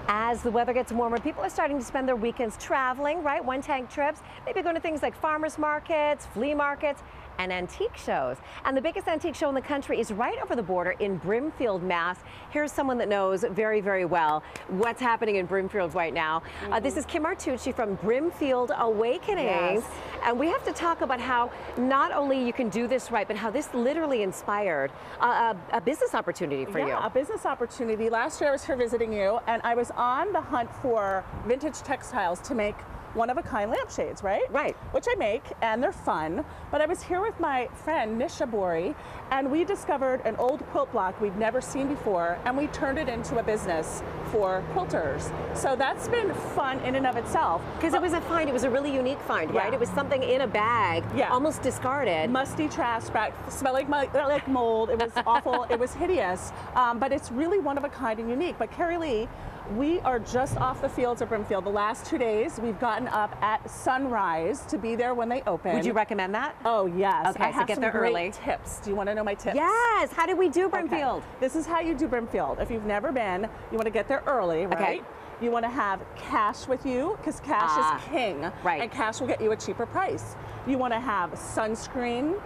As the weather gets warmer, people are starting to spend their weekends traveling, right? One-tank trips, maybe going to things like farmers markets, flea markets, and antique shows. And the biggest antique show in the country is right over the border in Brimfield, Mass. Here's someone that knows very, very well what's happening in Brimfield right now. This is Kim Martucci from Brimfield Awakening. Yes. And we have to talk about how not only you can do this right, but how this literally inspired a business opportunity for you. Yeah, a business opportunity. Last year I was here visiting you, and I was on the hunt for vintage textiles to make one-of-a-kind lampshades, right? Right. Which I make, and they're fun. But I was here with my friend Nisha Bori, and we discovered an old quilt block we'd never seen before, and we turned it into a business for quilters. So that's been fun in and of itself. Because it was a find, it was a really unique find, right? It was something in a bag, almost discarded. Musty trash bag, smelling like mold. It was awful, it was hideous. But it's really one of a kind and unique. But Carrie Lee, we are just off the fields of Brimfield. The last 2 days, we've gotten up at sunrise to be there when they open. Would you recommend that? Oh, yes. Okay, I have so get some there great early. tips. Do you want to know my tips? Yes. How do we do Brimfield? Okay. This is how you do Brimfield. If you've never been, you want to get there early, right? Okay. You want to have cash with you, because cash is king. Right. And cash will get you a cheaper price. You want to have sunscreen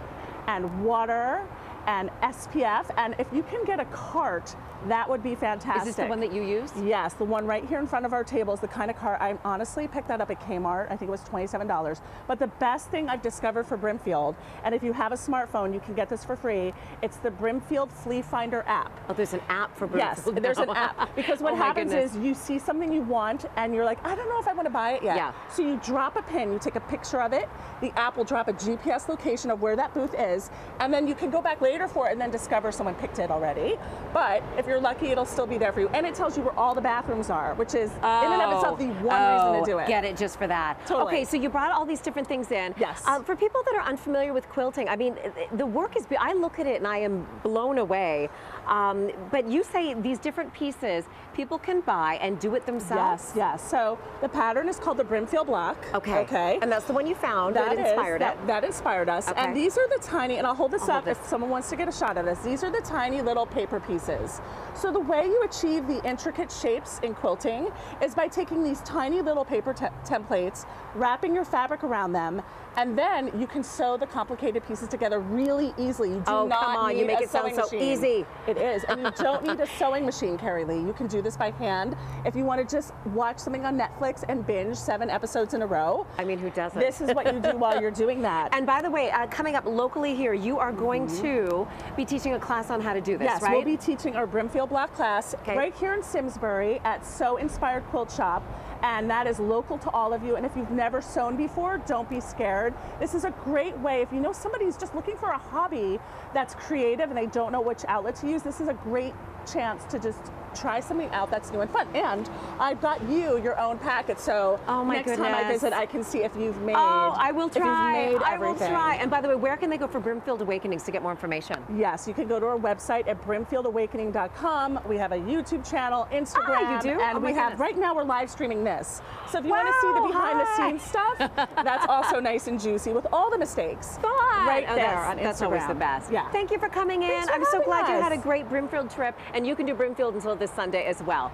and water and SPF, and if you can get a cart, that would be fantastic. Is this the one that you used? Yes, the one right here in front of our table is the kind of cart. I honestly picked that up at Kmart. I think it was $27. But the best thing I've discovered for Brimfield, and if you have a smartphone, you can get this for free, it's the Brimfield Flea Finder app. Oh, there's an app for Brimfield. Yes, there's an app. Because what happens is you see something you want and you're like, I don't know if I want to buy it yet. Yeah. So you drop a pin, you take a picture of it, the app will drop a GPS location of where that booth is, and then you can go back later for it and then discover someone picked it already. But if you're lucky, it'll still be there for you. And it tells you where all the bathrooms are, which is in and of itself the one reason to do it. Get it just for that. Totally. Okay, so you brought all these different things in. Yes. For people that are unfamiliar with quilting, I mean, the work is, I look at it and I am blown away. But you say these different pieces, people can buy and do it themselves? Yes, yes. So the pattern is called the Brimfield Block. Okay. Okay. And that's the one you found that inspired it. That inspired us. Okay. And these are the tiny, and I'll hold this up this. if someone wants to get a shot of this. These are the tiny little paper pieces. So the way you achieve the intricate shapes in quilting is by taking these tiny little paper templates, wrapping your fabric around them, and then you can sew the complicated pieces together really easily. You do not come on, need you make a it sound sewing so machine. easy. It is, and you don't need a sewing machine, Carrie Lee. You can do this by hand. If you want to just watch something on Netflix and binge 7 episodes in a row. I mean, who doesn't? This is what you do while you're doing that. And by the way, coming up locally here, you are going to be teaching a class on how to do this, yes, right? We'll be teaching our Brimfield Block class right here in Simsbury at Sew Inspired Quilt Shop. And that is local to all of you. And if you've never sewn before, don't be scared. This is a great way. If you know somebody who's just looking for a hobby that's creative and they don't know which outlet to use, this is a great chance to just try something out that's new and fun. And I've got you your own packet, so next time I visit, I can see if you've made. Oh, I will try. I will try. And by the way, where can they go for Brimfield Awakenings to get more information? Yes, you can go to our website at brimfieldawakening.com. We have a YouTube channel, Instagram, you do? and we have right now we're live streaming this. So if you want to see the behind the scenes stuff, that's also nice and juicy with all the mistakes. Fun. Right there on Instagram. That's always the best. Yeah. Thank you for coming in. Thanks for I'm so glad having you had a us. great Brimfield trip, and you can do Brimfield until this Sunday as well.